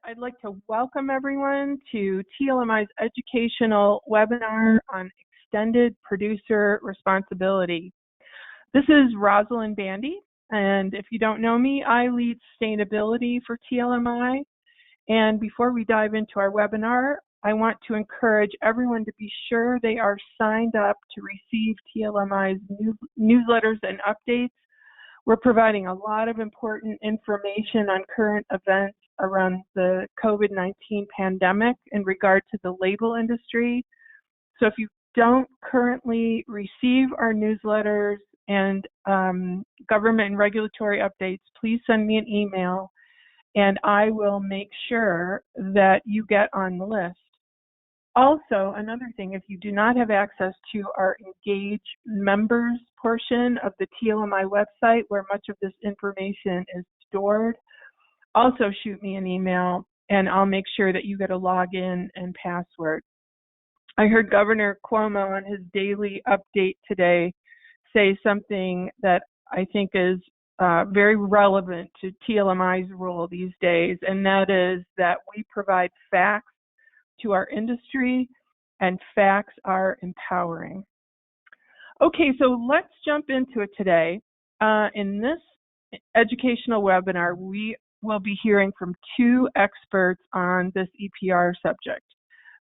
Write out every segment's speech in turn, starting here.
I'd like to welcome everyone to TLMI's educational webinar on extended producer responsibility. This is Rosalind Bandy, and if you don't know me, I lead sustainability for TLMI. And before we dive into our webinar, I want to encourage everyone to be sure they are signed up to receive TLMI's newsletters and updates. We're providing a lot of important information on current events around the COVID-19 pandemic in regard to the label industry. So if you don't currently receive our newsletters and government and regulatory updates, please send me an email and I will make sure that you get on the list. Also, another thing, if you do not have access to our Engage members portion of the TLMI website where much of this information is stored, also shoot me an email and I'll make sure that you get a login and password. I heard Governor Cuomo on his daily update today say something that I think is very relevant to TLMI's role these days, and that is that we provide facts to our industry, and facts are empowering. Okay, so let's jump into it today. In this educational webinar, we will be hearing from two experts on this EPR subject.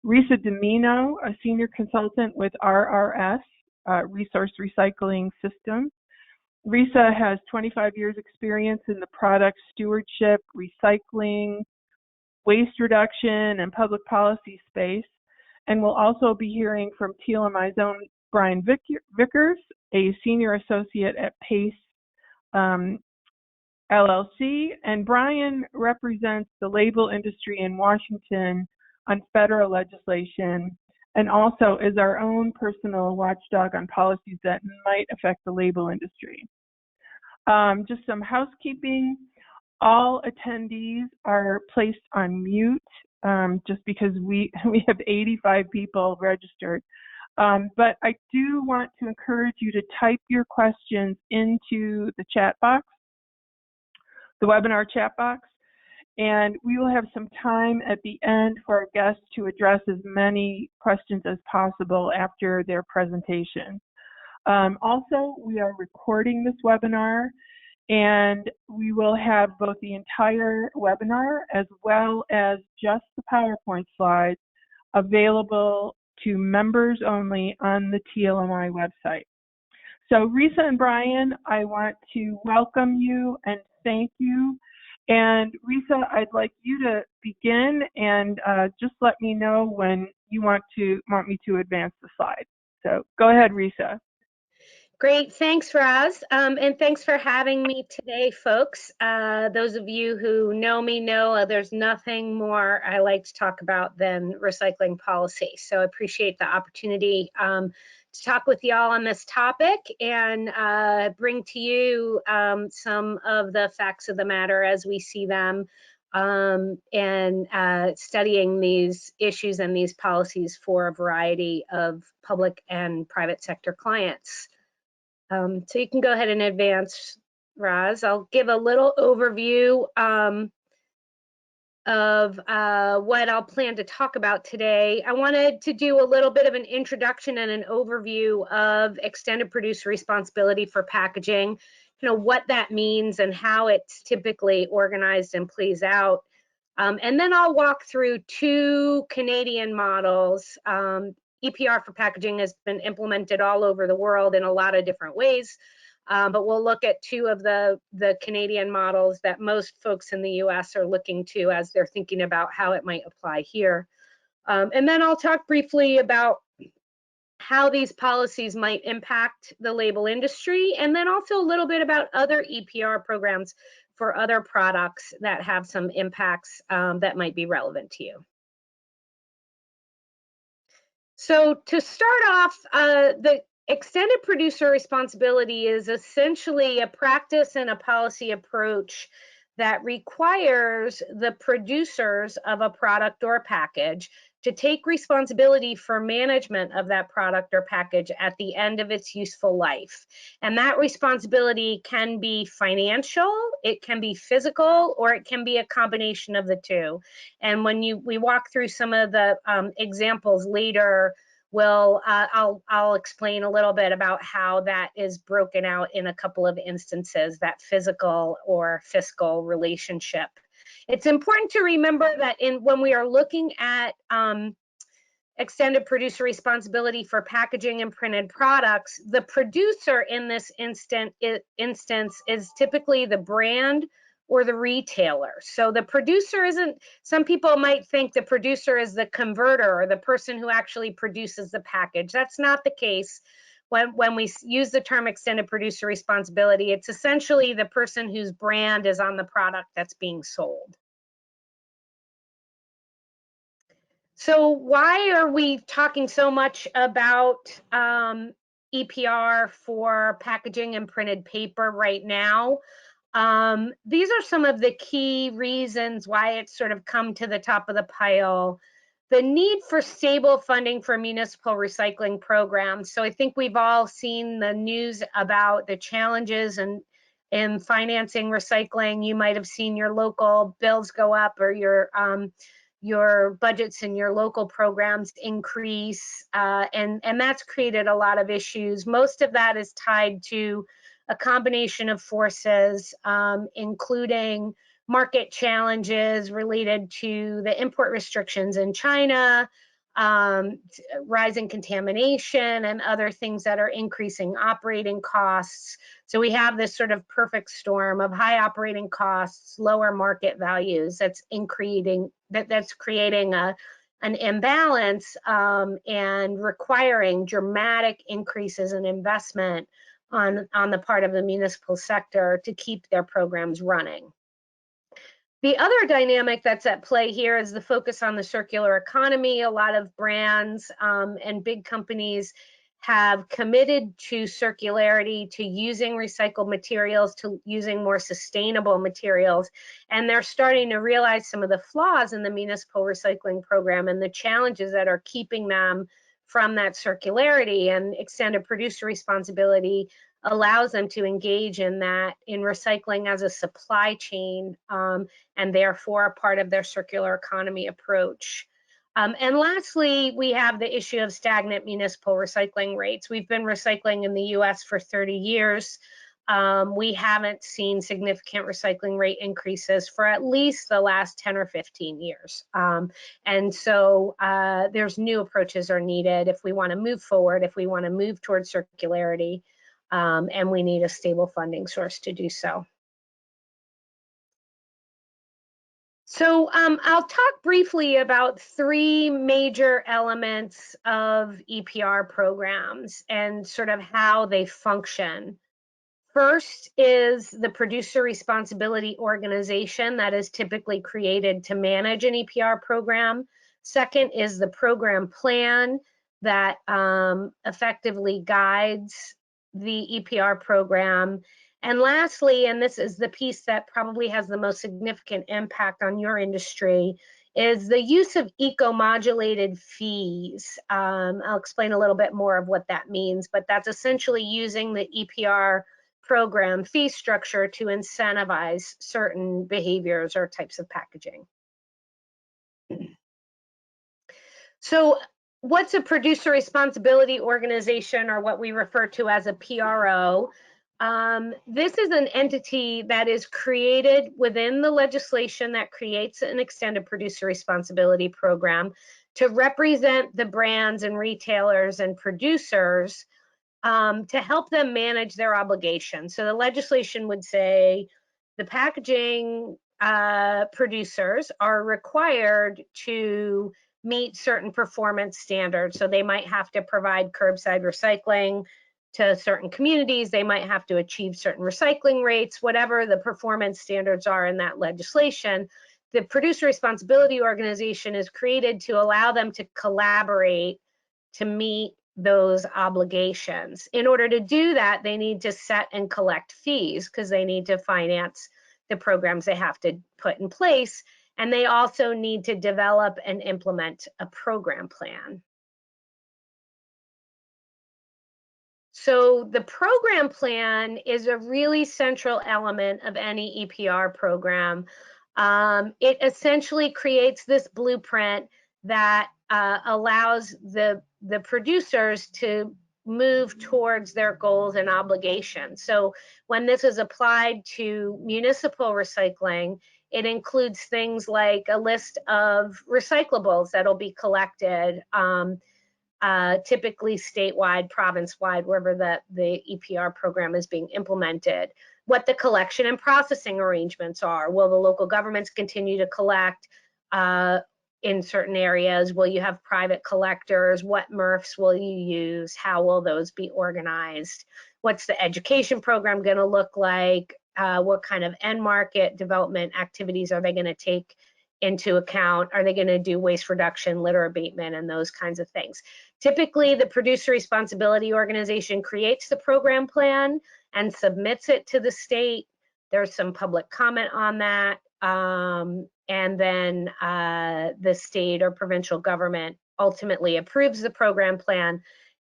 Risa Domino, a senior consultant with RRS, Resource Recycling System. Risa has 25 years experience in the product stewardship, recycling, waste reduction, and public policy space. And we'll also be hearing from TLMI's own Brian Vickers, a senior associate at PACE LLC. And Brian represents the label industry in Washington on federal legislation and also is our own personal watchdog on policies that might affect the label industry. Just some housekeeping. All attendees are placed on mute just because we have 85 people registered. But I do want to encourage you to type your questions into the chat box, the webinar chat box, and we will have some time at the end for our guests to address as many questions as possible after their presentation. Also, we are recording this webinar, and we will have both the entire webinar as well as just the PowerPoint slides available to members only on the TLMI website. So Risa and Brian, I want to welcome you and thank you. And Risa, I'd like you to begin and just let me know when you want me to advance the slide. So go ahead, Risa. Great, thanks, Roz, and thanks for having me today, folks. Those of you who know me know there's nothing more I like to talk about than recycling policy. So I appreciate the opportunity to talk with y'all on this topic and bring to you some of the facts of the matter as we see them and studying these issues and these policies for a variety of public and private sector clients. So you can go ahead and advance, Roz. I'll give a little overview of what I'll plan to talk about today. I wanted to do a little bit of an introduction and an overview of extended producer responsibility for packaging, what that means and how it's typically organized and plays out. And then I'll walk through two Canadian models. EPR for packaging has been implemented all over the world in a lot of different ways, but we'll look at two of the Canadian models that most folks in the US are looking to as they're thinking about how it might apply here. And then I'll talk briefly about how these policies might impact the label industry, and then also a little bit about other EPR programs for other products that have some impacts that might be relevant to you. So to start off, the extended producer responsibility is essentially a practice and a policy approach that requires the producers of a product or a package to take responsibility for management of that product or package at the end of its useful life. And that responsibility can be financial, it can be physical, or it can be a combination of the two. And when we walk through some of the examples later, I'll explain a little bit about how that is broken out in a couple of instances, that physical or fiscal relationship. It's important to remember that when we are looking at extended producer responsibility for packaging and printed products, the producer in this instance is typically the brand or the retailer. So the producer isn't, some people might think the producer is the converter or the person who actually produces the package. That's not the case. When we use the term extended producer responsibility, it's essentially the person whose brand is on the product that's being sold. So why are we talking so much about EPR for packaging and printed paper right now? These are some of the key reasons why it's sort of come to the top of the pile. The need for stable funding for municipal recycling programs. So I think we've all seen the news about the challenges in financing recycling. You might have seen your local bills go up, or your budgets in your local programs increase, and that's created a lot of issues. Most of that is tied to a combination of forces, including market challenges related to the import restrictions in China, rising contamination, and other things that are increasing operating costs. So we have this sort of perfect storm of high operating costs, lower market values that's creating an imbalance and requiring dramatic increases in investment on the part of the municipal sector to keep their programs running. The other dynamic that's at play here is the focus on the circular economy. A lot of brands and big companies have committed to circularity, to using recycled materials, to using more sustainable materials, and they're starting to realize some of the flaws in the municipal recycling program and the challenges that are keeping them from that circularity. And extended producer responsibility allows them to engage in recycling as a supply chain, and therefore a part of their circular economy approach. And lastly, we have the issue of stagnant municipal recycling rates. We've been recycling in the US for 30 years. We haven't seen significant recycling rate increases for at least the last 10 or 15 years. And so there's new approaches are needed if we want to move forward, if we want to move towards circularity, and we need a stable funding source to do so. So I'll talk briefly about three major elements of EPR programs and sort of how they function. First is the producer responsibility organization that is typically created to manage an EPR program. Second is the program plan that effectively guides the EPR program. And lastly, and this is the piece that probably has the most significant impact on your industry, is the use of eco-modulated fees. I'll explain a little bit more of what that means, but that's essentially using the EPR program fee structure to incentivize certain behaviors or types of packaging. So what's a producer responsibility organization, or what we refer to as a PRO? This is an entity that is created within the legislation that creates an extended producer responsibility program to represent the brands and retailers and producers to help them manage their obligations. So the legislation would say the packaging producers are required to meet certain performance standards. So they might have to provide curbside recycling to certain communities. They might have to achieve certain recycling rates, whatever the performance standards are in that legislation. The producer responsibility organization is created to allow them to collaborate to meet those obligations. In order to do that, they need to set and collect fees because they need to finance the programs they have to put in place. And they also need to develop and implement a program plan. So the program plan is a really central element of any EPR program. It essentially creates this blueprint that allows the producers to move towards their goals and obligations. So when this is applied to municipal recycling, it includes things like a list of recyclables that'll be collected, typically statewide, province-wide, wherever the EPR program is being implemented. What the collection and processing arrangements are. Will the local governments continue to collect in certain areas? Will you have private collectors? What MRFs will you use? How will those be organized? What's the education program going to look like? What kind of end market development activities are they going to take into account? Are they going to do waste reduction, litter abatement, and those kinds of things? Typically, the producer responsibility organization creates the program plan and submits it to the state. There's some public comment on that. And then the state or provincial government ultimately approves the program plan,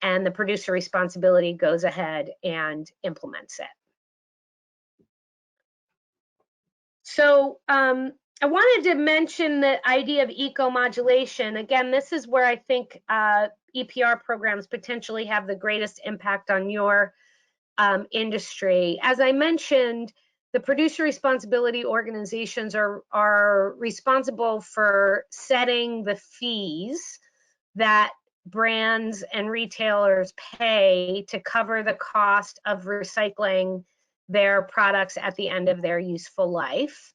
and the producer responsibility goes ahead and implements it. So I wanted to mention the idea of eco-modulation. Again, this is where I think EPR programs potentially have the greatest impact on your industry. As I mentioned, the producer responsibility organizations are responsible for setting the fees that brands and retailers pay to cover the cost of recycling their products at the end of their useful life.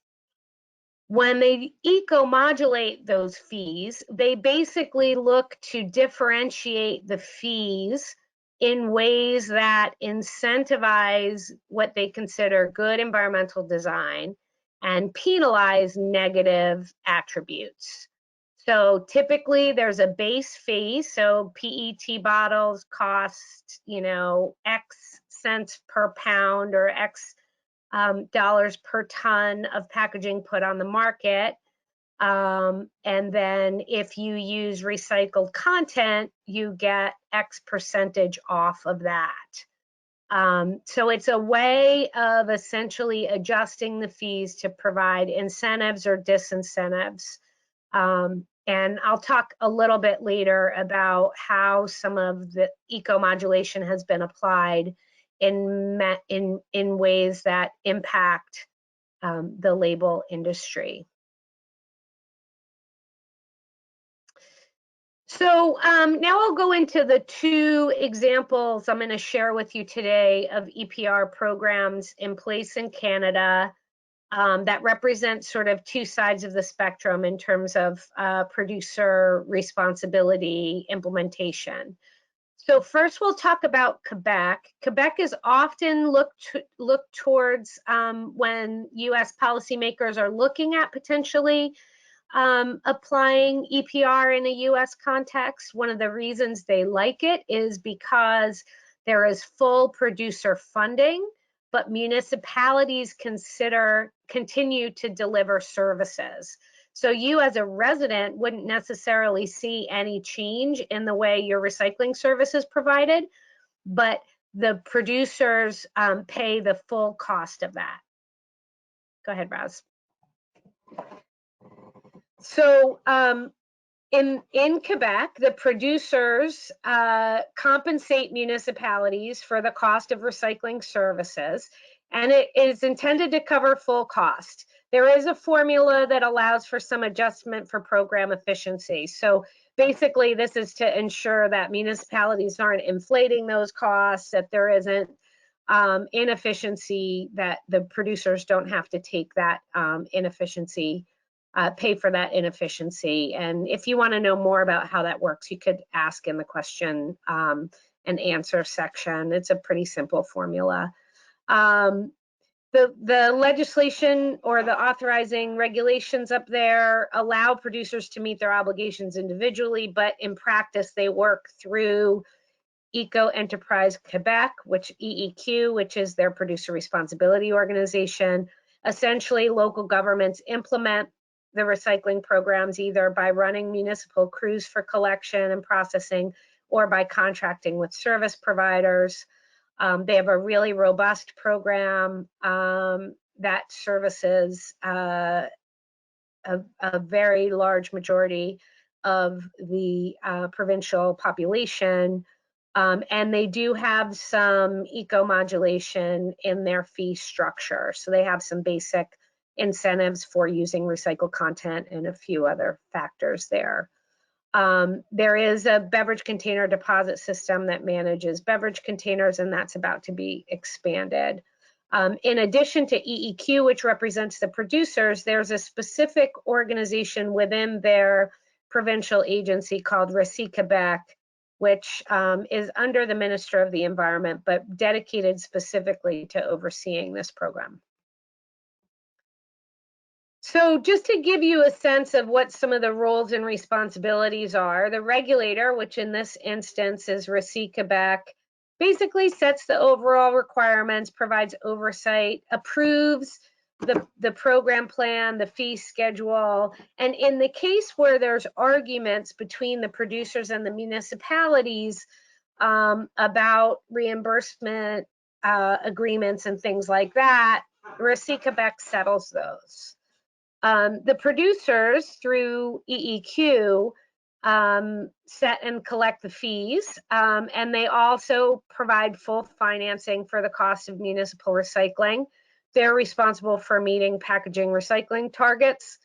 When they eco-modulate those fees, they basically look to differentiate the fees in ways that incentivize what they consider good environmental design and penalize negative attributes. So typically there's a base fee. So PET bottles cost, X cents per pound or X dollars per ton of packaging put on the market. And then if you use recycled content, you get X percentage off of that. So it's a way of essentially adjusting the fees to provide incentives or disincentives. And I'll talk a little bit later about how some of the eco-modulation has been applied in ways that impact the label industry. So now I'll go into the two examples I'm going to share with you today of EPR programs in place in Canada that represent sort of two sides of the spectrum in terms of producer responsibility implementation. So first we'll talk about Quebec. Quebec is often looked towards when US policymakers are looking at potentially applying EPR in a US context. One of the reasons they like it is because there is full producer funding, but municipalities continue to deliver services. So you as a resident wouldn't necessarily see any change in the way your recycling service is provided, but the producers pay the full cost of that. Go ahead, Raz. So in Quebec, the producers compensate municipalities for the cost of recycling services, and it is intended to cover full cost. There is a formula that allows for some adjustment for program efficiency. So basically, this is to ensure that municipalities aren't inflating those costs, that there isn't inefficiency, that the producers don't have to take that inefficiency, pay for that inefficiency. And if you want to know more about how that works, you could ask in the question and answer section. It's a pretty simple formula. The legislation or the authorizing regulations up there allow producers to meet their obligations individually, but in practice, they work through Eco Enterprise Quebec, which EEQ, which is their producer responsibility organization. Essentially, local governments implement the recycling programs either by running municipal crews for collection and processing or by contracting with service providers. They have a really robust program that services a very large majority of the provincial population. And they do have some eco-modulation in their fee structure. So they have some basic incentives for using recycled content and a few other factors there. There is a beverage container deposit system that manages beverage containers, and that's about to be expanded. In addition to EEQ, which represents the producers, there's a specific organization within their provincial agency called Récit Québec, which is under the Minister of the Environment, but dedicated specifically to overseeing this program. So just to give you a sense of what some of the roles and responsibilities are, the regulator, which in this instance is Récit Québec, basically sets the overall requirements, provides oversight, approves the program plan, the fee schedule, and in the case where there's arguments between the producers and the municipalities about reimbursement agreements and things like that, Récit Québec settles those. The producers through EEQ set and collect the fees, and they also provide full financing for the cost of municipal recycling. They're responsible for meeting packaging recycling targets,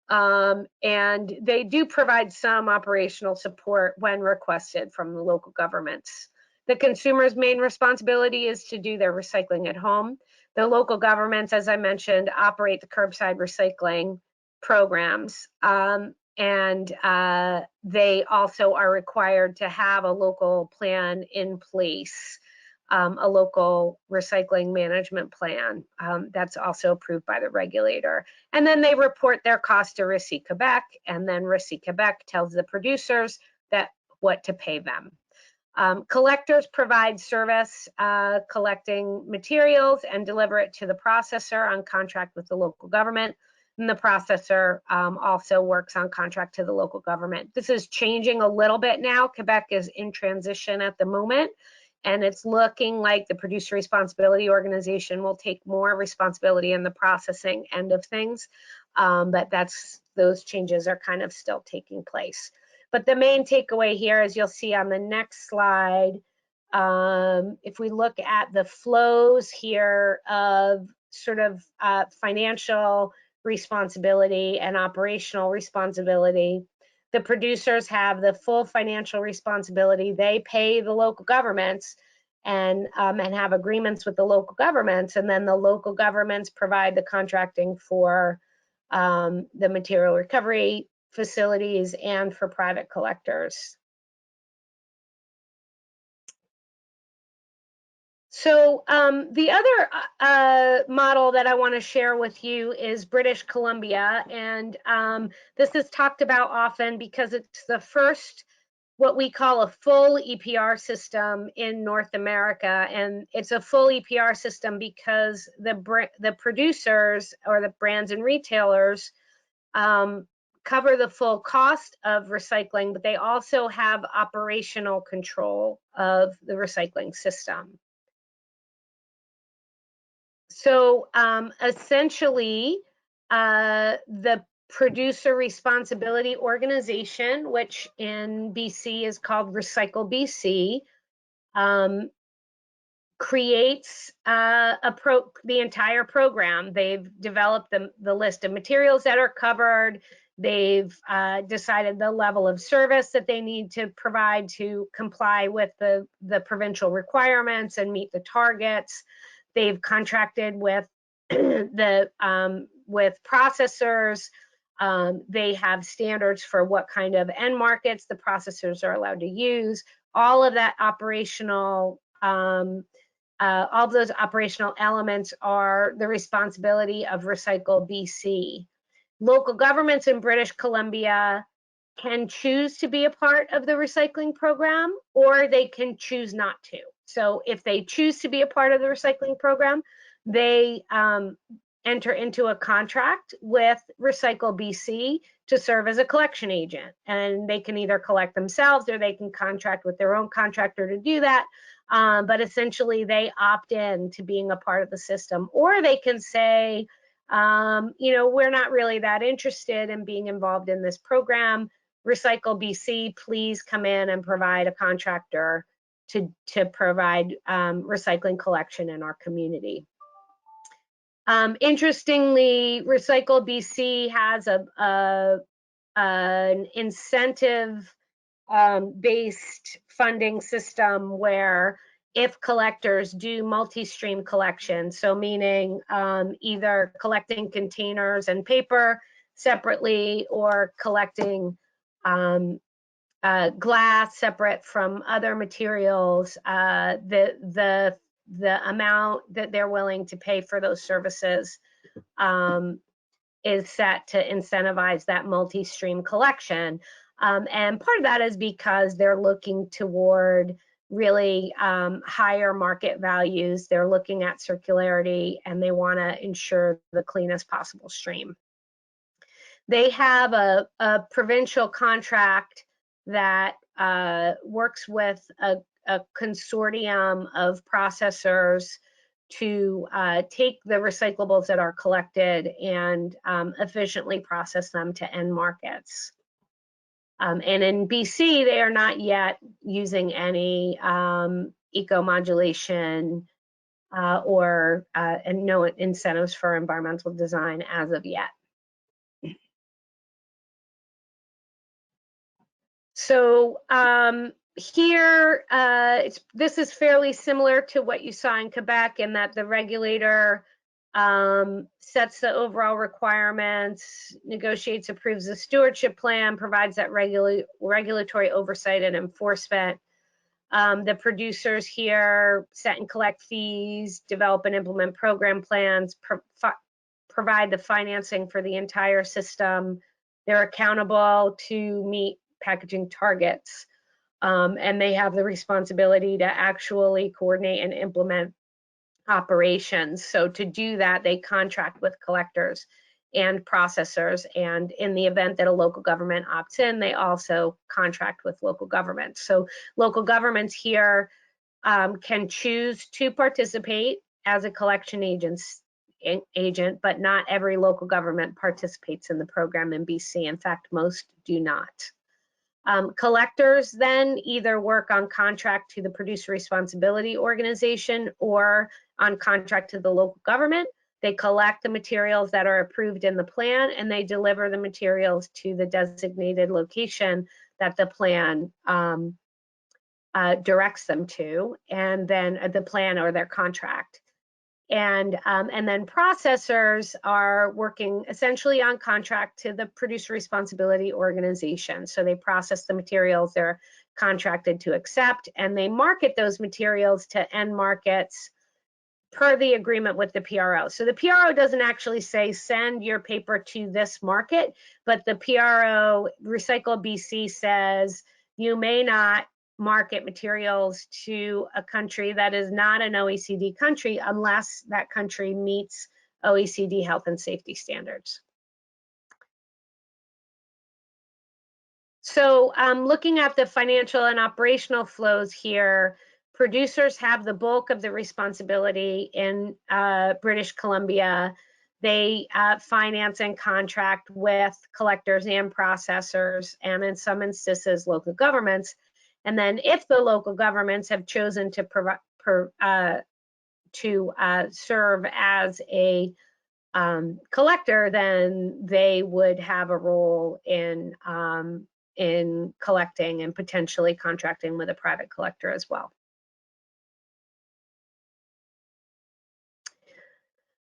and they do provide some operational support when requested from the local governments. The consumer's main responsibility is to do their recycling at home. The local governments, as I mentioned, operate the curbside recycling programs, and they also are required to have a local plan in place, a local recycling management plan that's also approved by the regulator. And then they report their cost to Récit Québec, and then Récit Québec tells the producers that what to pay them. Collectors provide service collecting materials and deliver it to the processor on contract with the local government. And the processor also works on contract to the local government. This is changing a little bit now. Quebec is in transition at the moment, and it's looking like the producer responsibility organization will take more responsibility in the processing end of things, but those changes are kind of still taking place. But the main takeaway here, as you'll see on the next slide, if we look at the flows here of sort of financial responsibility and operational responsibility, the producers have the full financial responsibility. They pay the local governments and have agreements with the local governments, and then the local governments provide the contracting for the material recovery facilities and for private collectors. So the other model that I want to share with you is British Columbia, and this is talked about often because it's the first what we call a full EPR system in North America, and it's a full EPR system because the producers or the brands and retailers cover the full cost of recycling, but they also have operational control of the recycling system. So essentially, the producer responsibility organization, which in BC is called Recycle BC, creates the entire program. They've developed the list of materials that are covered. They've decided the level of service that they need to provide to comply with the provincial requirements and meet the targets. They've contracted with with processors. They have standards for what kind of end markets the processors are allowed to use. All of that operational, all of those operational elements are the responsibility of Recycle BC. Local governments in British Columbia can choose to be a part of the recycling program, or they can choose not to. So if they choose to be a part of the recycling program, they enter into a contract with Recycle BC to serve as a collection agent. And they can either collect themselves or they can contract with their own contractor to do that. But essentially they opt in to being a part of the system, or they can say, we're not really that interested in being involved in this program. Recycle BC, please come in and provide a contractor to provide recycling collection in our community. Interestingly, Recycle BC has an incentive based funding system where if collectors do multi-stream collection, so meaning either collecting containers and paper separately or collecting glass separate from other materials, the amount that they're willing to pay for those services is set to incentivize that multi-stream collection. And part of that is because they're looking toward really higher market values. They're looking at circularity and they want to ensure the cleanest possible stream. They have a provincial contract that works with a consortium of processors to take the recyclables that are collected and efficiently process them to end markets. And in BC, they are not yet using any eco-modulation and no incentives for environmental design as of yet. So here, this is fairly similar to what you saw in Quebec in that the regulator sets the overall requirements, negotiates, approves the stewardship plan, provides that regulatory oversight and enforcement. The producers here set and collect fees, develop and implement program plans, provide the financing for the entire system. They're accountable to meet packaging targets, and they have the responsibility to actually coordinate and implement operations. So to do that, they contract with collectors and processors, and in the event that a local government opts in, they also contract with local governments. So local governments here can choose to participate as a collection agent, but not every local government participates in the program in BC. In fact, most do not. Collectors then either work on contract to the producer responsibility organization or on contract to the local government. They collect the materials that are approved in the plan and they deliver the materials to the designated location that the plan directs them to, and then the plan or their contract. And then processors are working essentially on contract to the producer responsibility organization. So they process the materials they're contracted to accept, and they market those materials to end markets per the agreement with the PRO. So the PRO doesn't actually say send your paper to this market, but the PRO, Recycle BC, says you may not market materials to a country that is not an OECD country unless that country meets OECD health and safety standards. So looking at the financial and operational flows here, producers have the bulk of the responsibility in British Columbia. They finance and contract with collectors and processors, and in some instances, local governments. And then if the local governments have chosen to serve as a collector, then they would have a role in collecting and potentially contracting with a private collector as well.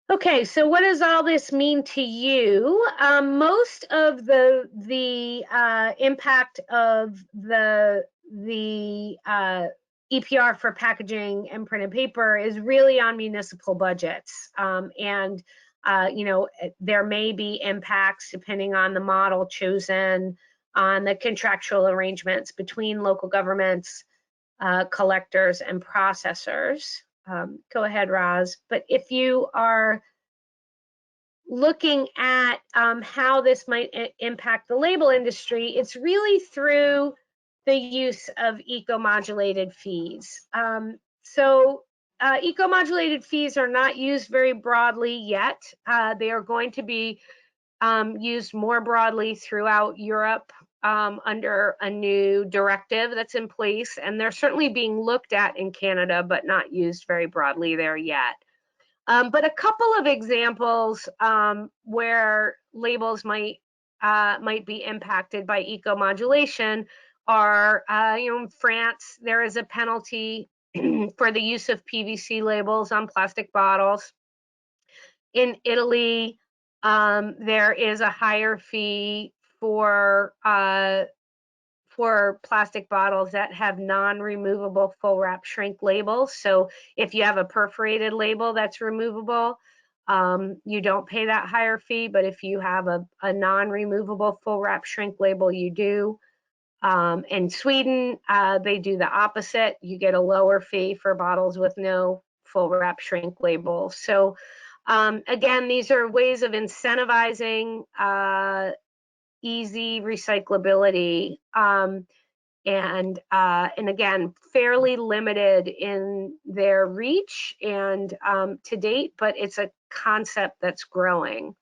Okay, so what does all this mean to you? Most of the impact of the EPR for packaging and printed paper is really on municipal budgets, and there may be impacts depending on the model chosen, on the contractual arrangements between local governments, collectors, and processors. Go ahead, Roz. But if you are looking at how this might impact the label industry, it's really through the use of eco-modulated fees. Eco-modulated fees are not used very broadly yet. They are going to be used more broadly throughout Europe under a new directive that's in place, and they're certainly being looked at in Canada, but not used very broadly there yet. But a couple of examples where labels might be impacted by eco-modulation are, in France, there is a penalty for the use of PVC labels on plastic bottles. In Italy, there is a higher fee for plastic bottles that have non-removable full wrap shrink labels. So if you have a perforated label that's removable, you don't pay that higher fee, but if you have a non-removable full wrap shrink label, you do. In Sweden, they do the opposite. You get a lower fee for bottles with no full wrap shrink label. So again, these are ways of incentivizing easy recyclability, and again, fairly limited in their reach and to date, but it's a concept that's growing.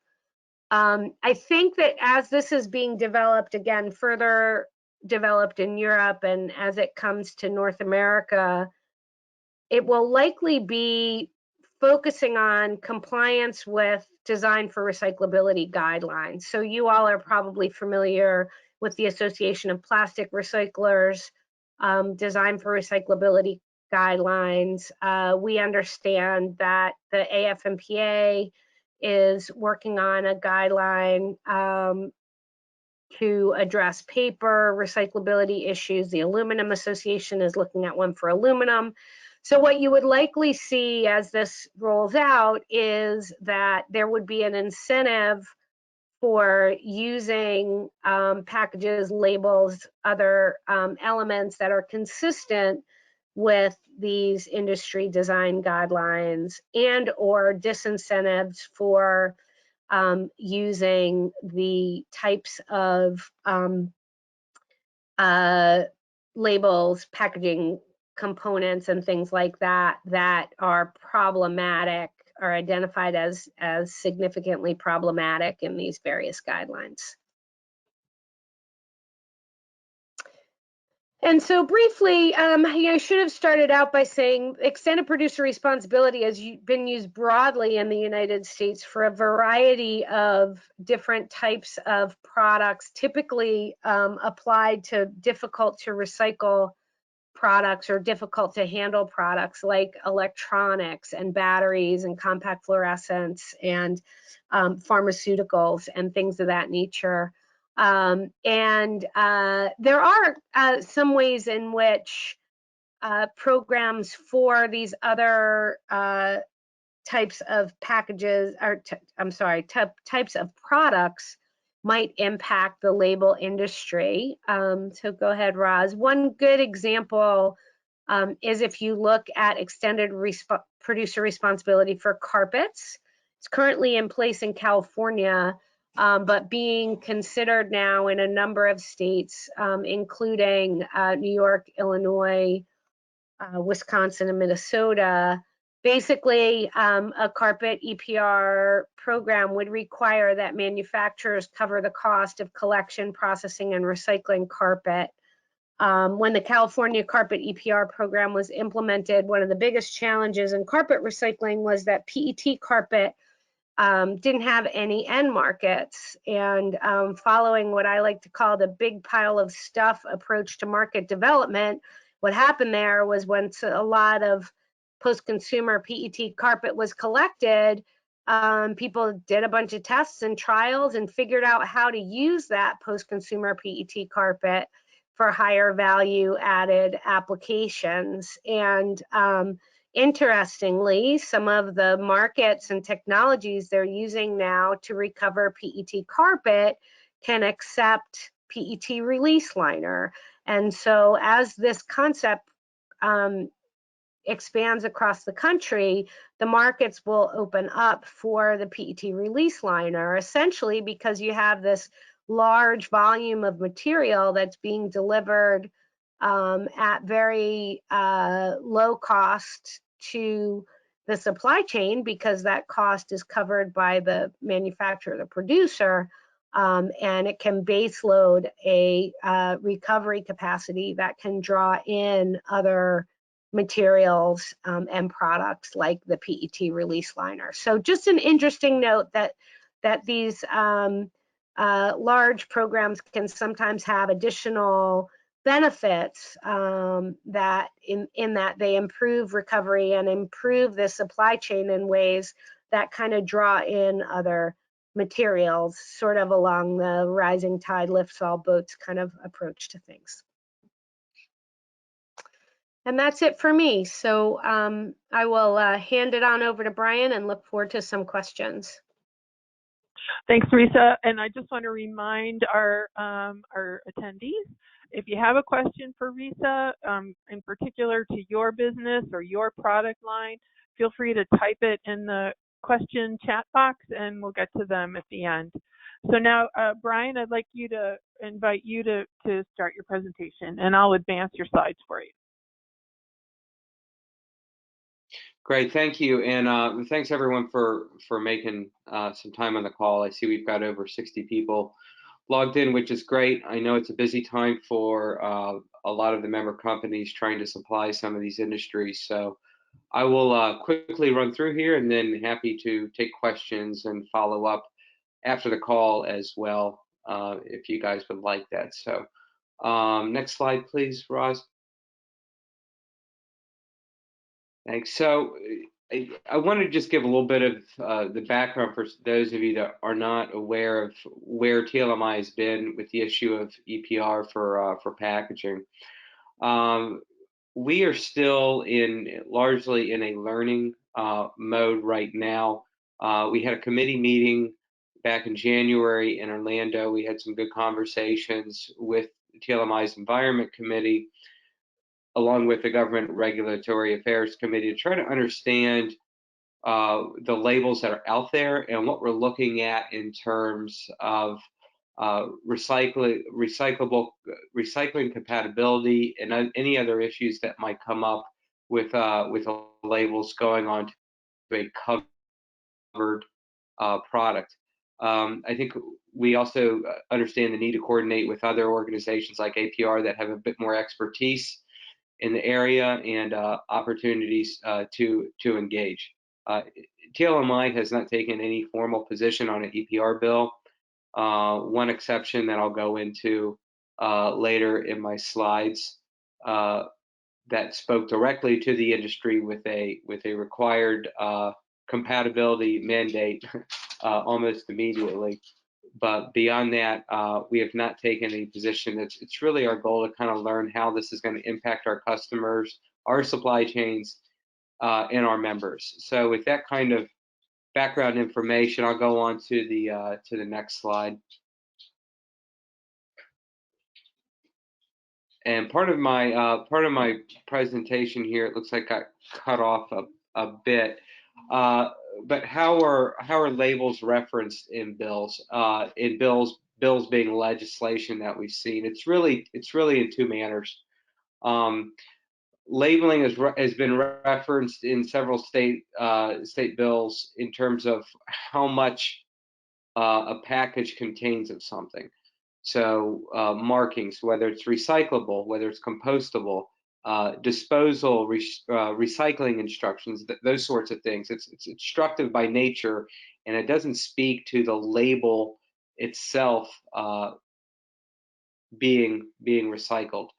I think that as this is being developed, again, further developed in Europe, and as it comes to North America, it will likely be focusing on compliance with design for recyclability guidelines. So you all are probably familiar with the Association of Plastic Recyclers, design for recyclability guidelines. We understand that the AFMPA is working on a guideline to address paper recyclability issues. The Aluminum Association is looking at one for aluminum. So what you would likely see as this rolls out is that there would be an incentive for using packages, labels, other elements that are consistent with these industry design guidelines, and or disincentives for using the types of labels, packaging components, and things like that that are problematic, are identified as significantly problematic in these various guidelines. And so briefly, I should have started out by saying extended producer responsibility has been used broadly in the United States for a variety of different types of products, typically applied to difficult to recycle products or difficult to handle products like electronics and batteries and compact fluorescents and pharmaceuticals and things of that nature. There are some ways in which programs for these other types of packages, or types of products might impact the label industry. So go ahead, Roz. One good example is if you look at extended producer responsibility for carpets. It's currently in place in California, but being considered now in a number of states, including New York, Illinois, Wisconsin, and Minnesota. Basically, a carpet EPR program would require that manufacturers cover the cost of collection, processing, and recycling carpet. When the California carpet EPR program was implemented, one of the biggest challenges in carpet recycling was that PET carpet didn't have any end markets. And following what I like to call the big pile of stuff approach to market development, what happened there was when a lot of post-consumer PET carpet was collected, people did a bunch of tests and trials and figured out how to use that post-consumer PET carpet for higher value added applications. And interestingly, some of the markets and technologies they're using now to recover PET carpet can accept PET release liner. And so as this concept expands across the country, the markets will open up for the PET release liner, essentially because you have this large volume of material that's being delivered at very low cost to the supply chain, because that cost is covered by the manufacturer, the producer, and it can base load a recovery capacity that can draw in other materials and products like the PET release liner. So just an interesting note that these large programs can sometimes have additional benefits that in that they improve recovery and improve the supply chain in ways that kind of draw in other materials, sort of along the rising tide lifts all boats kind of approach to things. And that's it for me. So I will hand it on over to Brian and look forward to some questions. Thanks, Teresa. And I just want to remind our attendees, if you have a question for Risa, in particular to your business or your product line, feel free to type it in the question chat box and we'll get to them at the end. So now, Brian, I'd like you to invite you to start your presentation, and I'll advance your slides for you. Great, thank you, and thanks everyone for making some time on the call. I see we've got over 60 people logged in, which is great. I know it's a busy time for a lot of the member companies trying to supply some of these industries. So I will quickly run through here, and then happy to take questions and follow up after the call as well, if you guys would like that. So next slide, please, Roz. Thanks. So I want to just give a little bit of the background for those of you that are not aware of where TLMI has been with the issue of EPR for packaging. We are still largely in a learning mode right now. We had a committee meeting back in January in Orlando. We had some good conversations with TLMI's Environment Committee, along with the Government Regulatory Affairs Committee, to try to understand the labels that are out there and what we're looking at in terms of recycling compatibility and any other issues that might come up with labels going on to a covered product. I think we also understand the need to coordinate with other organizations like APR that have a bit more expertise in the area and opportunities to engage. TLMI has not taken any formal position on an EPR bill. One exception that I'll go into later in my slides that spoke directly to the industry with a required compatibility mandate almost immediately. But beyond that, we have not taken any position. It's really our goal to kind of learn how this is going to impact our customers, our supply chains, and our members. So with that kind of background information, I'll go on to the next slide. And part of my presentation here, it looks like got cut off a bit. But how are labels referenced in bills? Bills being legislation that we've seen. It's really in two manners. Labeling has been referenced in several state bills in terms of how much a package contains of something. So markings, whether it's recyclable, whether it's compostable, disposal, recycling instructions, those sorts of things. It's instructive by nature, and it doesn't speak to the label itself being recycled,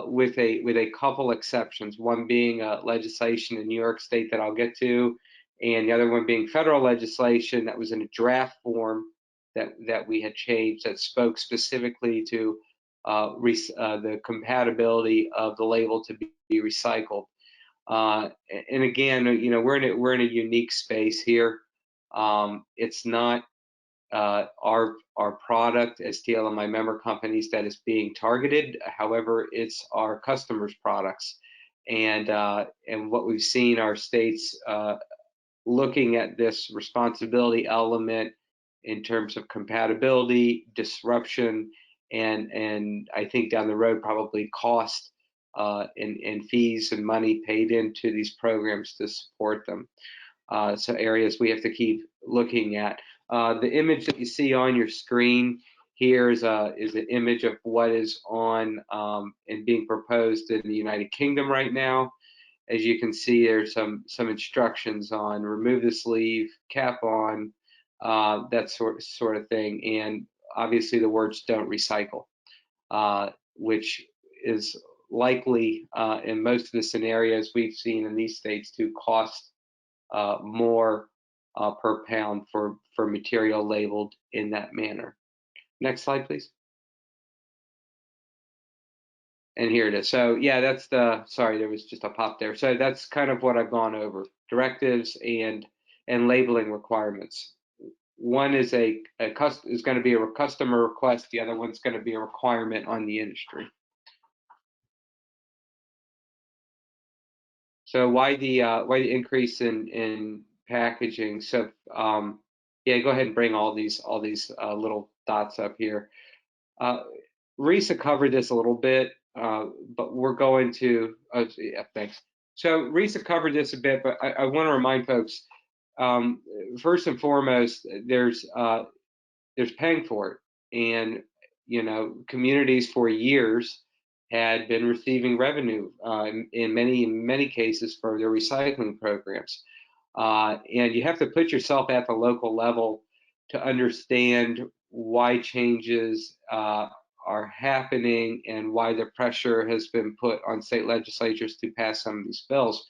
with a couple exceptions. One being legislation in New York State that I'll get to, and the other one being federal legislation that was in a draft form that we had changed that spoke specifically to the compatibility of the label to be recycled. And again, you know, we're in a unique space here. It's not our product as TLMI member companies that is being targeted. However, it's our customers' products, and what we've seen are states looking at this responsibility element in terms of compatibility, disruption, and I think down the road probably cost and fees and money paid into these programs to support them. So areas we have to keep looking at. The image that you see on your screen here is an image of what is on and being proposed in the United Kingdom right now. As you can see, there's some instructions on remove the sleeve, cap on, that sort of thing, and obviously the words don't recycle, which is likely in most of the scenarios we've seen in these states to cost more per pound for material labeled in that manner. Next slide, please. And here it is. So yeah, that's sorry, there was just a pop there. So that's kind of what I've gone over: directives and labeling requirements. One is going to be a customer request. The other one's going to be a requirement on the industry. So why the increase in packaging? So yeah, go ahead and bring all these little dots up here. Risa covered this a little bit, but we're going to, yeah, thanks. So Risa covered this a bit, but I want to remind folks, first and foremost, there's paying for it. And, you know, communities for years had been receiving revenue in many cases for their recycling programs. And you have to put yourself at the local level to understand why changes are happening and why the pressure has been put on state legislatures to pass some of these bills.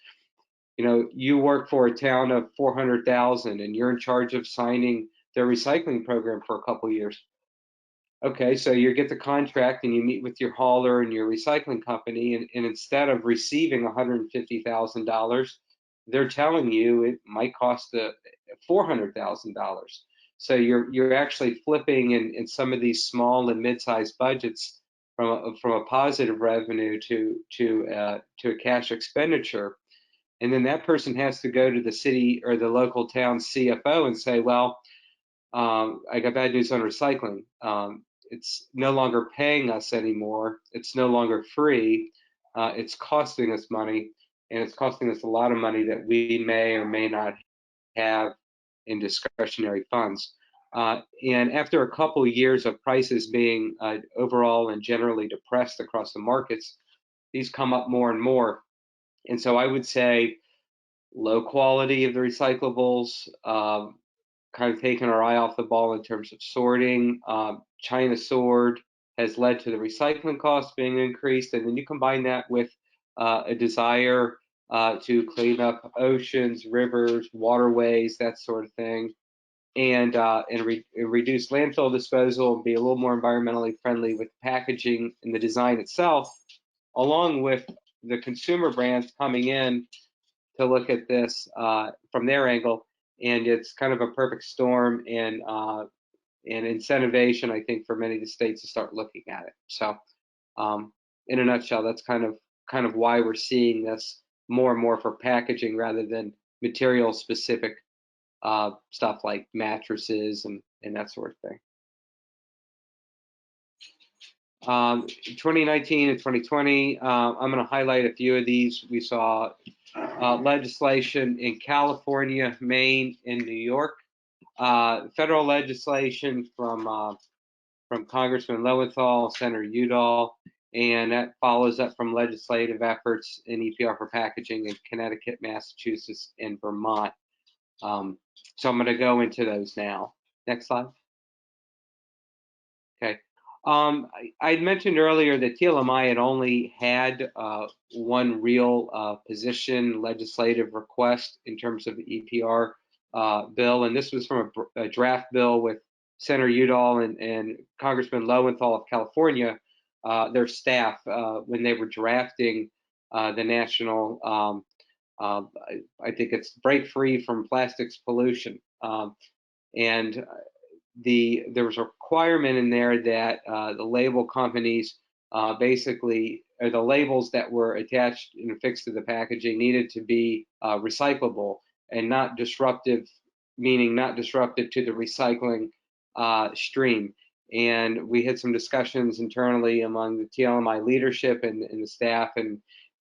You know, you work for a town of 400,000 and you're in charge of signing their recycling program for a couple of years. Okay, so you get the contract and you meet with your hauler and your recycling company, and instead of receiving $150,000, they're telling you it might cost $400,000. So you're actually flipping in some of these small and mid-sized budgets from a positive revenue to a cash expenditure, and then that person has to go to the city or the local town CFO and say, well, I got bad news on recycling. It's no longer paying us anymore. It's no longer free. It's costing us money, and it's costing us a lot of money that we may or may not have in discretionary funds. And after a couple of years of prices being overall and generally depressed across the markets, these come up more and more. And so I would say low quality of the recyclables, kind of taking our eye off the ball in terms of sorting. China sword has led to the recycling costs being increased, and then you combine that with a desire to clean up oceans, rivers, waterways, that sort of thing, and reduce landfill disposal and be a little more environmentally friendly with packaging and the design itself, along with the consumer brands coming in to look at this from their angle. And it's kind of a perfect storm and incentivation, I think, for many of the states to start looking at it. So in a nutshell, that's kind of why we're seeing this more and more for packaging rather than material specific stuff like mattresses and that sort of thing. 2019 and 2020, I'm going to highlight a few of these. We saw legislation in California, Maine, and New York. Federal legislation from Congressman Lowenthal, Senator Udall, and that follows up from legislative efforts in EPR for packaging in Connecticut, Massachusetts, and Vermont. So I'm going to go into those now. Next slide. Okay. I mentioned earlier that TLMI had only had one real position legislative request in terms of the EPR bill, and this was from a draft bill with Senator Udall and Congressman Lowenthal of California, their staff, when they were drafting the national, I think it's Break Free from Plastics Pollution, and there was a requirement in there that the label companies basically, or the labels that were attached and affixed to the packaging needed to be recyclable and not disruptive, meaning not disruptive to the recycling stream. And we had some discussions internally among the TLMI leadership and the staff,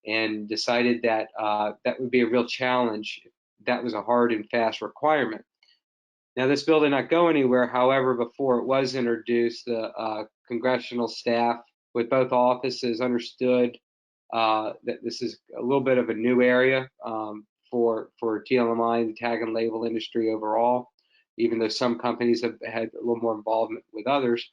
and decided that that would be a real challenge. That was a hard and fast requirement. Now, this bill did not go anywhere. However, before it was introduced, the congressional staff with both offices understood that this is a little bit of a new area for TLMI and the tag and label industry overall, even though some companies have had a little more involvement with others.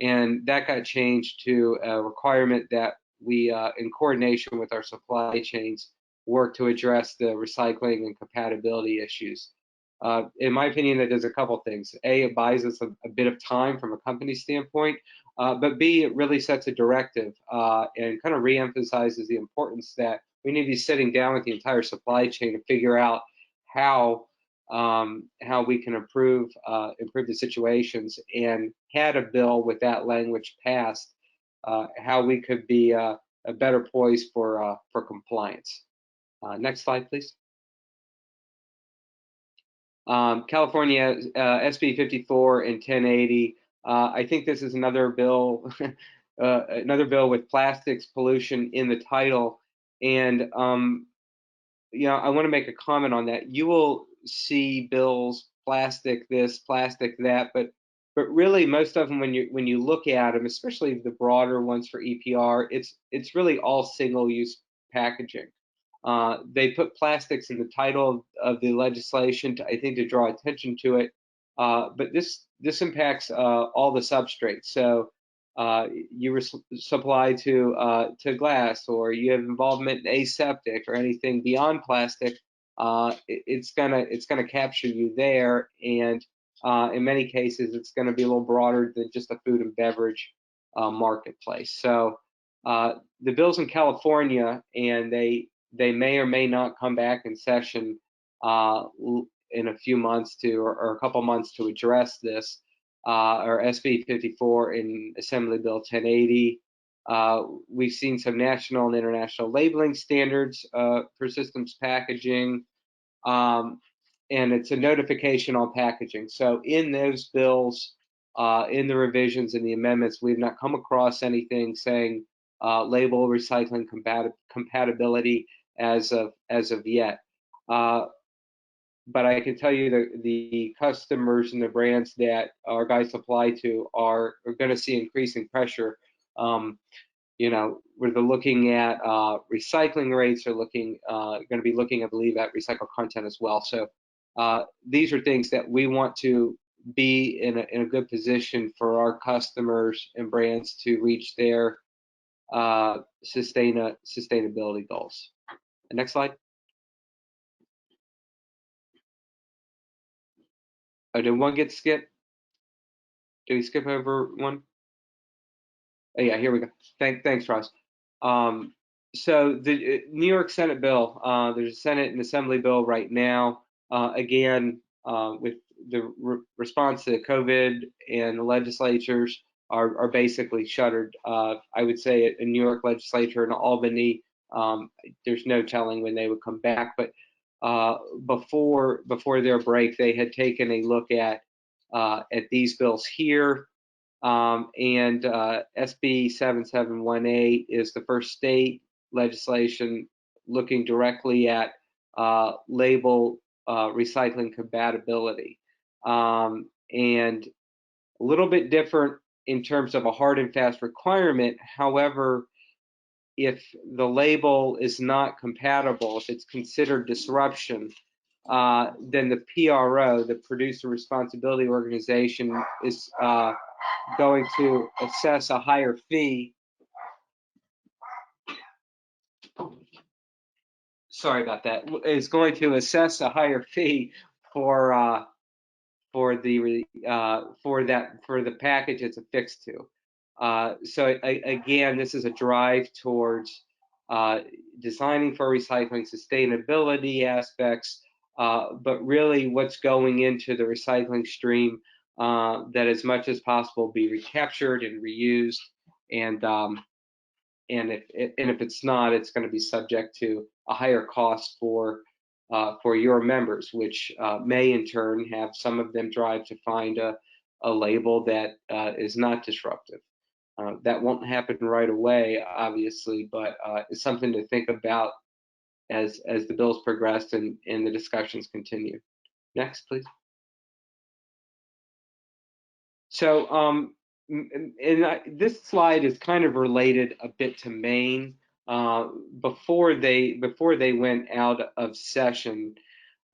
And that got changed to a requirement that we, in coordination with our supply chains, work to address the recycling and compatibility issues. In my opinion, that does a couple things. A, it buys us a bit of time from a company standpoint, but B, it really sets a directive and kind of reemphasizes the importance that we need to be sitting down with the entire supply chain to figure out how we can improve the situations, and had a bill with that language passed, how we could be a better poised for compliance. Next slide, please. California SB 54 and 1080. I think this is another bill, with plastics pollution in the title, and you know, I want to make a comment on that. You will see bills, plastic this, plastic that, but really most of them, when you look at them, especially the broader ones for EPR, it's really all single-use packaging. They put plastics in the title of the legislation, I think, to draw attention to it. But this impacts all the substrates. So you supply to glass, or you have involvement in aseptic or anything beyond plastic, it's gonna capture you there. And in many cases, it's going to be a little broader than just a food and beverage marketplace. So the bills in California, and they may or may not come back in session in a few months or a couple months to address this, or SB 54 and Assembly Bill 1080. We've seen some national and international labeling standards for systems packaging, and it's a notification on packaging. So in those bills, in the revisions and the amendments, we've not come across anything saying label recycling compatibility as of yet. But I can tell you that the customers and the brands that our guys supply to are going to see increasing pressure. You know, we're looking at recycling rates, are going to be looking, I believe, at recycled content as well. So these are things that we want to be in a good position for our customers and brands to reach their sustainability goals. Next slide. Oh, did one get skipped? Did we skip over one? Oh, yeah, here we go. Thanks, Ross. So the New York Senate bill, there's a Senate and Assembly bill right now. Again, with the response to COVID, and the legislatures are basically shuttered. I would say in New York legislature and Albany, there's no telling when they would come back. But before their break, they had taken a look at these bills here. And SB 7718 is the first state legislation looking directly at label recycling compatibility, and a little bit different in terms of a hard and fast requirement. However, if the label is not compatible, if it's considered disruption, then the PRO, the Producer Responsibility Organization, is going to assess a higher fee. Sorry about that. Is going to assess a higher fee for the package it's affixed to. So again, this is a drive towards designing for recycling, sustainability aspects, but really what's going into the recycling stream, that as much as possible be recaptured and reused. And and if it's not, it's going to be subject to a higher cost for your members, which may in turn have some of them drive to find a label that is not disruptive. That won't happen right away, obviously, but it's something to think about as the bills progress and the discussions continue. Next, please. So, this slide is kind of related a bit to Maine. Before they went out of session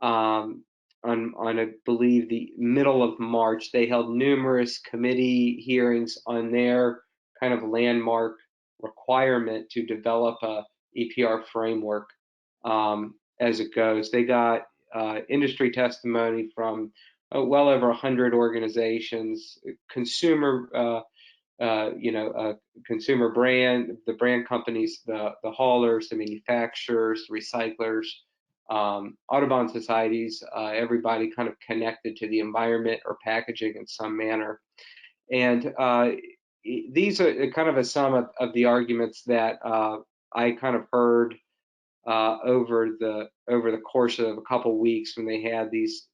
on I believe the middle of March, they held numerous committee hearings on their kind of landmark requirement to develop a EPR framework as it goes. They got industry testimony from well over 100 organizations, consumer consumer the brand companies, the haulers, the manufacturers, the recyclers, Audubon societies, everybody kind of connected to the environment or packaging in some manner. And these are kind of a sum of the arguments that I kind of heard over the course of a couple weeks when they had these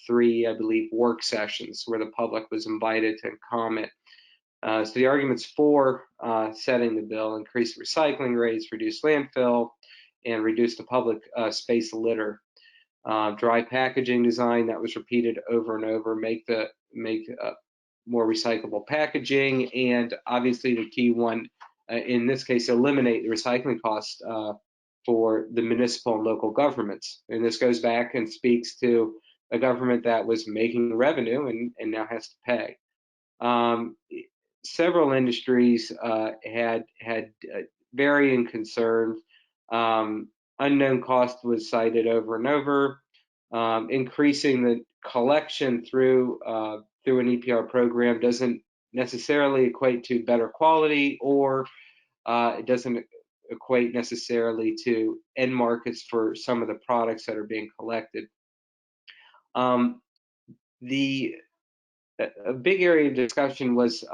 3, I believe, work sessions where the public was invited to comment. So the arguments for setting the bill: increase recycling rates, reduce landfill, and reduce the public space litter. Dry packaging design, that was repeated over and over, make more recyclable packaging, and obviously the key one in this case, eliminate the recycling cost for the municipal and local governments. And this goes back and speaks to a government that was making revenue and now has to pay. Several industries had varying concerns. Unknown cost was cited over and over. Increasing the collection through an EPR program doesn't necessarily equate to better quality, or it doesn't equate necessarily to end markets for some of the products that are being collected. A big area of discussion was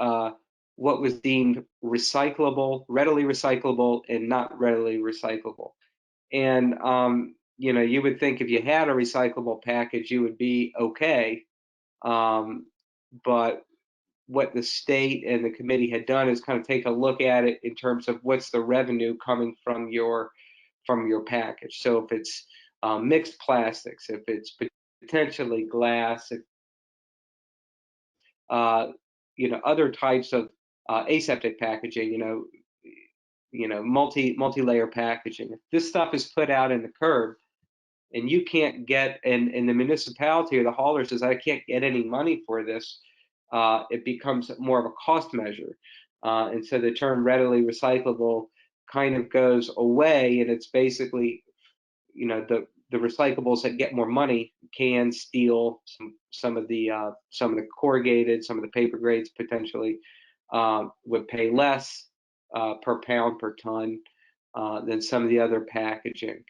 what was deemed recyclable, readily recyclable, and not readily recyclable. And you would think if you had a recyclable package, you would be okay. But what the state and the committee had done is kind of take a look at it in terms of what's the revenue coming from your package. So if it's mixed plastics, if it's potentially glass, if, other types of aseptic packaging, multi-layer packaging. If this stuff is put out in the curb and you can't get, and the municipality or the hauler says, I can't get any money for this, it becomes more of a cost measure. And so the term readily recyclable kind of goes away, and it's basically, the recyclables that get more money, cans, steel, some of the corrugated, some of the paper grades potentially would pay less per pound per ton than some of the other packaging.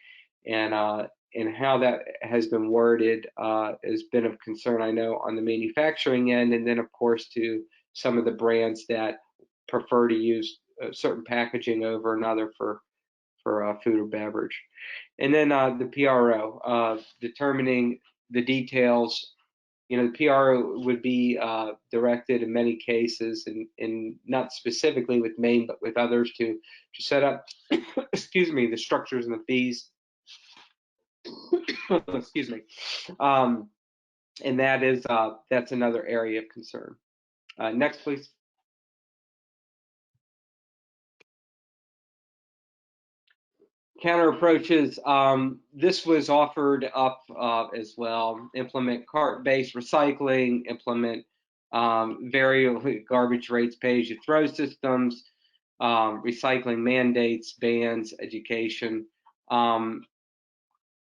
And how that has been worded has been of concern, I know, on the manufacturing end, and then of course to some of the brands that prefer to use certain packaging over another for food or beverage. And then the PRO, determining the details. The PRO would be directed in many cases, and not specifically with Maine, but with others, to set up, excuse me, the structures and the fees. Excuse me. And that's another area of concern. Next, please. Counter approaches. This was offered up as well. Implement cart-based recycling, implement variable garbage rates, pay-as-you-throw systems, recycling mandates, bans, education.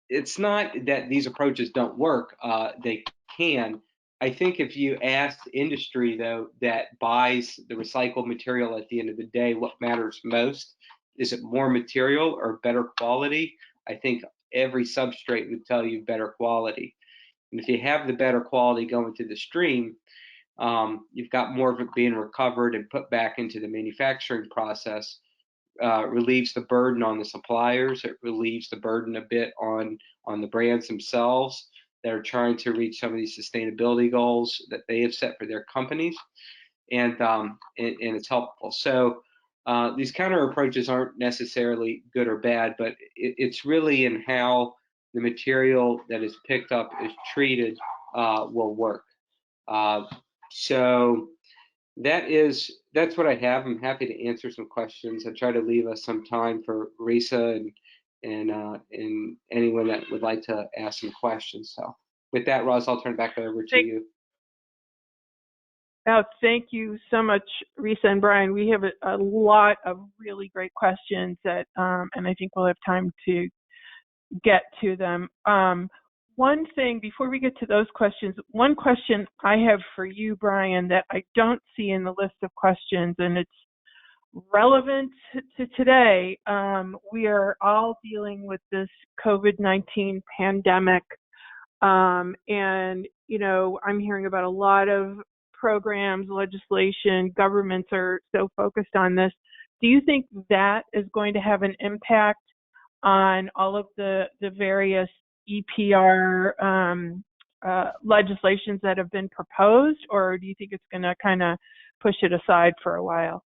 It's not that these approaches don't work. They can. I think if you ask industry, though, that buys the recycled material at the end of the day, what matters most? Is it more material or better quality? I think every substrate would tell you better quality. And if you have the better quality going to the stream, you've got more of it being recovered and put back into the manufacturing process. relieves the burden on the suppliers. It relieves the burden a bit on the brands themselves that are trying to reach some of these sustainability goals that they have set for their companies, and it's helpful. So these counter approaches aren't necessarily good or bad, but it's really in how the material that is picked up is treated will work. So that's what I have. I'm happy to answer some questions. I try to leave us some time for Risa and anyone that would like to ask some questions. So with that, Roz, I'll turn it back over to you. Thank you so much, Risa and Brian. We have a lot of really great questions that, and I think we'll have time to get to them. One thing before we get to those questions, one question I have for you, Brian, that I don't see in the list of questions, and it's relevant to today. We are all dealing with this COVID-19 pandemic, and I'm hearing about a lot of programs, legislation, governments are so focused on this. Do you think that is going to have an impact on all of the various EPR legislations that have been proposed, or do you think it's going to kind of push it aside for a while?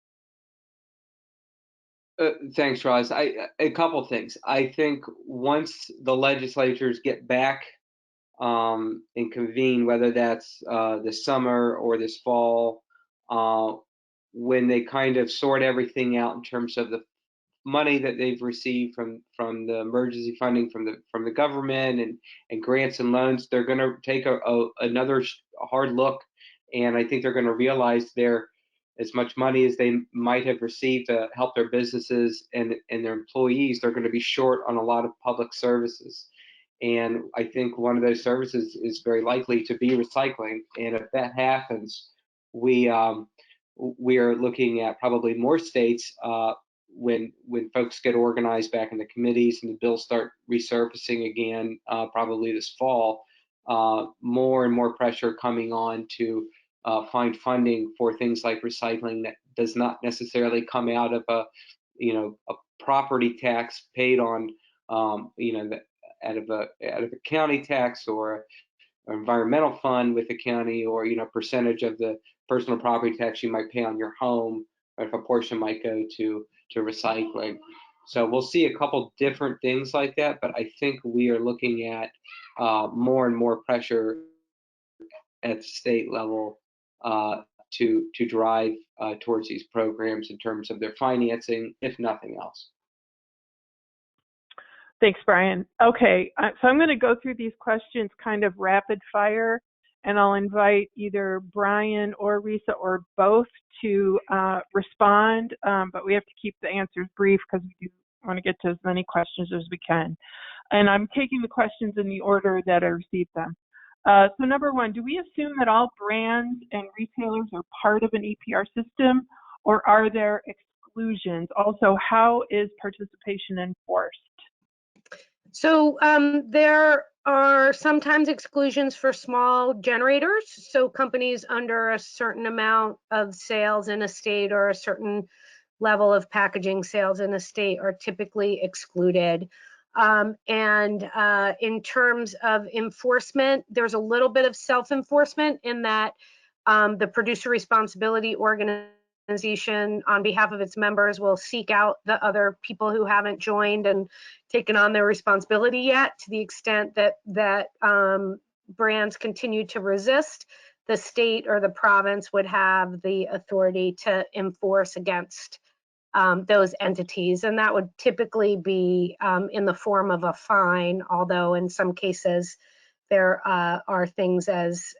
Thanks, Roz. A couple things. I think once the legislatures get back and convene, whether that's this summer or this fall, when they kind of sort everything out in terms of the money that they've received from the emergency funding from the government and grants and loans, they're going to take another hard look, and I think they're going to realize as much money as they might have received to help their businesses and their employees, they're going to be short on a lot of public services. And I think one of those services is very likely to be recycling. And if that happens, we are looking at probably more states when folks get organized back in the committees and the bills start resurfacing again, probably this fall, more and more pressure coming on to find funding for things like recycling that does not necessarily come out of a property tax paid on out of a county tax or environmental fund with the county, or percentage of the personal property tax you might pay on your home, or if a portion might go to recycling. So we'll see a couple different things like that, but I think we are looking at more and more pressure at the state level to drive towards these programs in terms of their financing, if nothing else. Thanks, Brian. Okay, so I'm going to go through these questions kind of rapid fire, and I'll invite either Brian or Risa or both to respond, but we have to keep the answers brief because we do want to get to as many questions as we can. And I'm taking the questions in the order that I received them. So number one, do we assume that all brands and retailers are part of an EPR system, or are there exclusions? Also, how is participation enforced? So there are sometimes exclusions for small generators. So companies under a certain amount of sales in a state or a certain level of packaging sales in a state are typically excluded. And in terms of enforcement, there's a little bit of self-enforcement in that the producer responsibility organization on behalf of its members will seek out the other people who haven't joined and taken on their responsibility yet. To the extent that brands continue to resist, the state or the province would have the authority to enforce against those entities, and that would typically be in the form of a fine, although in some cases there are things as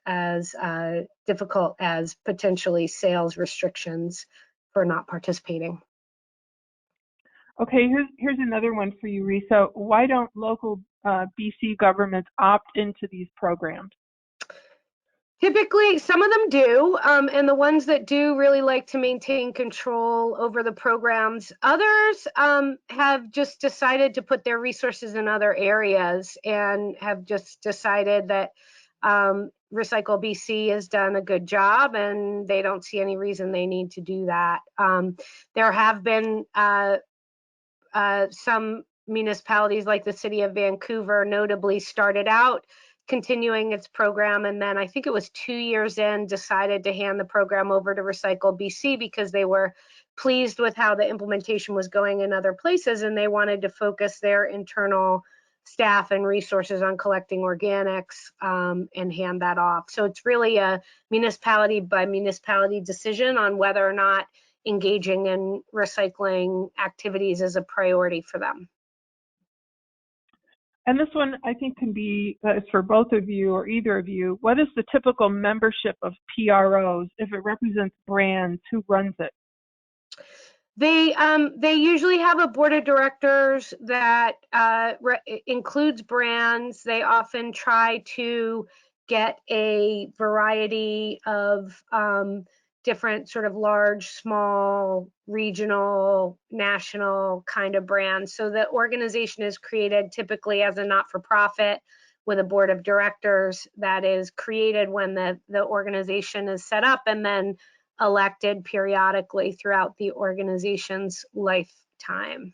difficult as potentially sales restrictions for not participating. Okay, here's another one for you, Risa. Why don't local BC governments opt into these programs? Typically, some of them do, and the ones that do really like to maintain control over the programs. Others have just decided to put their resources in other areas and have just decided that Recycle BC has done a good job and they don't see any reason they need to do that. There have been some municipalities like the city of Vancouver notably started out continuing its program, and then I think it was 2 years in decided to hand the program over to Recycle BC because they were pleased with how the implementation was going in other places, and they wanted to focus their internal staff and resources on collecting organics and hand that off. So it's really a municipality by municipality decision on whether or not engaging in recycling activities is a priority for them. And this one, I think, can be for both of you or either of you. What is the typical membership of PROs if it represents brands? Who runs it? They usually have a board of directors that includes brands. They often try to get a variety of different sort of large, small, regional, national kind of brands. So the organization is created typically as a not-for-profit with a board of directors that is created when the organization is set up and then elected periodically throughout the organization's lifetime.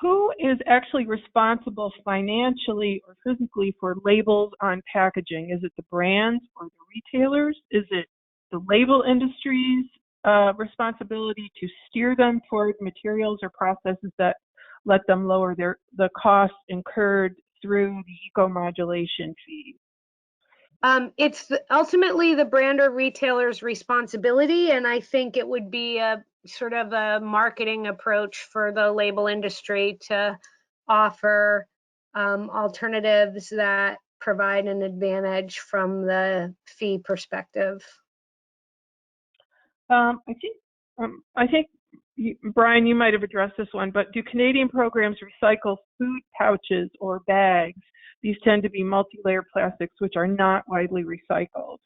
Who is actually responsible financially or physically for labels on packaging? Is it the brands or the retailers? Is it the label industry's responsibility to steer them toward materials or processes that let them lower the costs incurred through the eco-modulation fee? It's ultimately the brand or retailer's responsibility, and I think it would be a sort of a marketing approach for the label industry to offer alternatives that provide an advantage from the fee perspective. I think Brian, you might have addressed this one, but do Canadian programs recycle food pouches or bags? These tend to be multi-layer plastics, which are not widely recycled.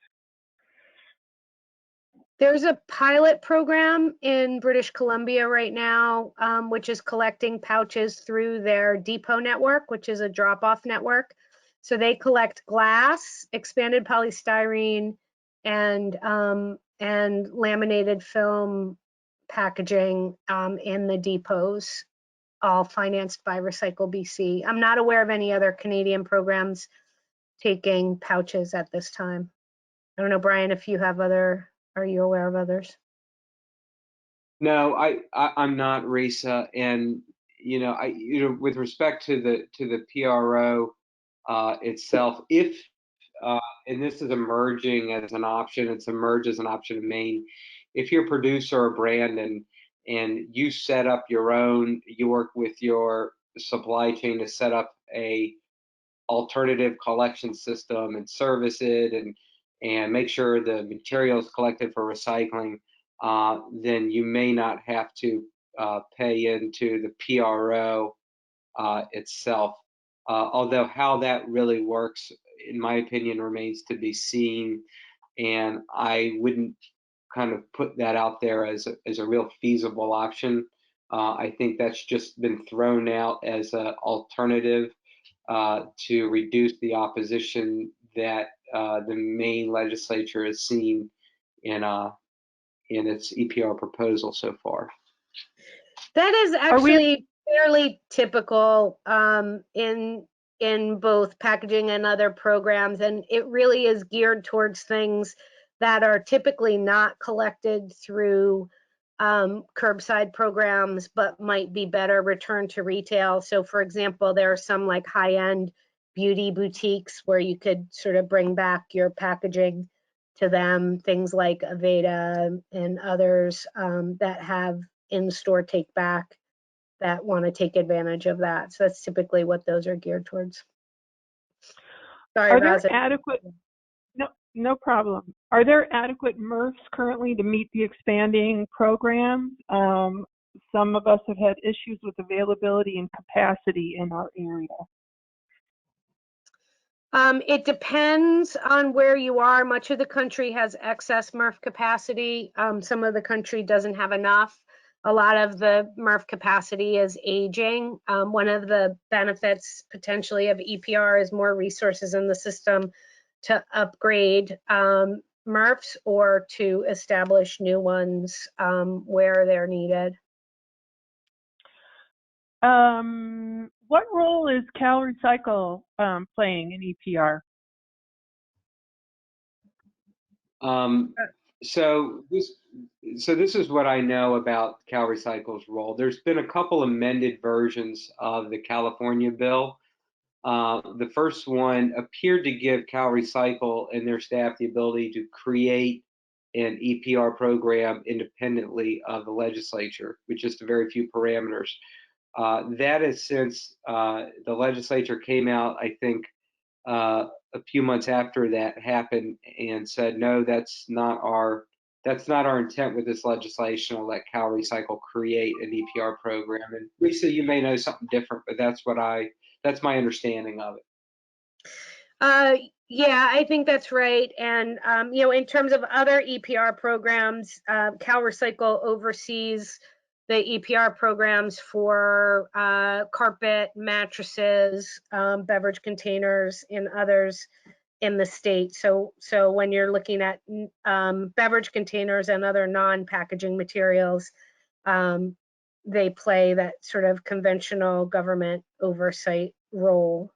There's a pilot program in British Columbia right now, which is collecting pouches through their depot network, which is a drop-off network. So they collect glass, expanded polystyrene, and laminated film packaging in the depots, all financed by Recycle BC. I'm not aware of any other Canadian programs taking pouches at this time. I don't know, Brian, if you have other, are you aware of others? No, I'm not, Risa, and with respect to the PRO itself, if and this is emerging as an option, it's emerged as an option in Maine. If you're a producer or brand and you set up your own, you work with your supply chain to set up a alternative collection system and service it and make sure the material is collected for recycling, then you may not have to pay into the PRO itself. Although how that really works, in my opinion, remains to be seen, and I wouldn't kind of put that out there as a real feasible option. I think that's just been thrown out as an alternative to reduce the opposition that the Maine legislature has seen in its EPR proposal so far. That is actually fairly typical in both packaging and other programs, and it really is geared towards things that are typically not collected through curbside programs, but might be better returned to retail. So for example, there are some like high-end beauty boutiques where you could sort of bring back your packaging to them, things like Aveda and others that have in-store take back that want to take advantage of that. So that's typically what those are geared towards. Sorry, are there Raza. adequate? No problem. Are there adequate MRFs currently to meet the expanding program? Some of us have had issues with availability and capacity in our area. It depends on where you are. Much of the country has excess MRF capacity. Some of the country doesn't have enough. A lot of the MRF capacity is aging. One of the benefits potentially of EPR is more resources in the system to upgrade MRFs or to establish new ones where they're needed. What role is CalRecycle playing in EPR? So this is what I know about CalRecycle's role. There's been a couple amended versions of the California bill. The first one appeared to give CalRecycle and their staff the ability to create an EPR program independently of the legislature, with just a very few parameters. That is since the legislature came out, I think, a few months after that happened and said, no, that's not our intent with this legislation. I'll let CalRecycle create an EPR program. And Lisa, you may know something different, but that's my understanding of it. Yeah, I think that's right. And, in terms of other EPR programs, CalRecycle oversees the EPR programs for carpet, mattresses, beverage containers, and others in the state. So when you're looking at beverage containers and other non-packaging materials, they play that sort of conventional government oversight role.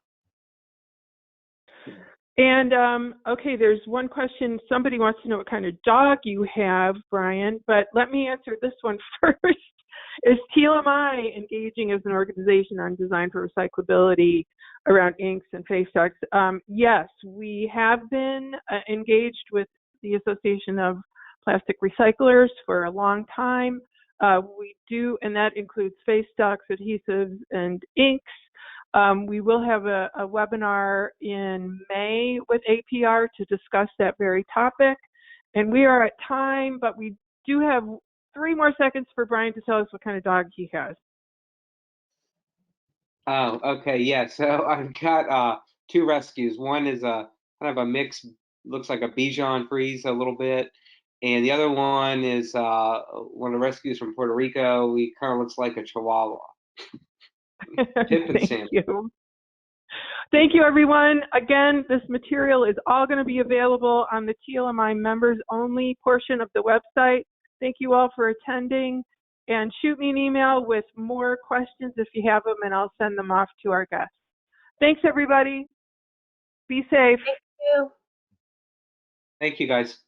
And okay, there's one question. Somebody wants to know what kind of dog you have, Brian, but let me answer this one first. Is TLMI engaging as an organization on design for recyclability around inks and face stocks? Yes, we have been engaged with the Association of Plastic Recyclers for a long time. We do, and that includes face stocks, adhesives, and inks. We will have a webinar in May with APR to discuss that very topic. And we are at time, but we do have 3 more seconds for Brian to tell us what kind of dog he has. Oh, okay, yeah. So I've got 2 rescues. One is a kind of a mix, looks like a Bichon Frise a little bit, and the other one is one of the rescues from Puerto Rico. He kind of looks like a Chihuahua. Thank you. Thank you, everyone. Again, this material is all going to be available on the TLMI members only portion of the website. Thank you all for attending, and shoot me an email with more questions if you have them, and I'll send them off to our guests. Thanks, everybody. Be safe. Thank you. Thank you, guys.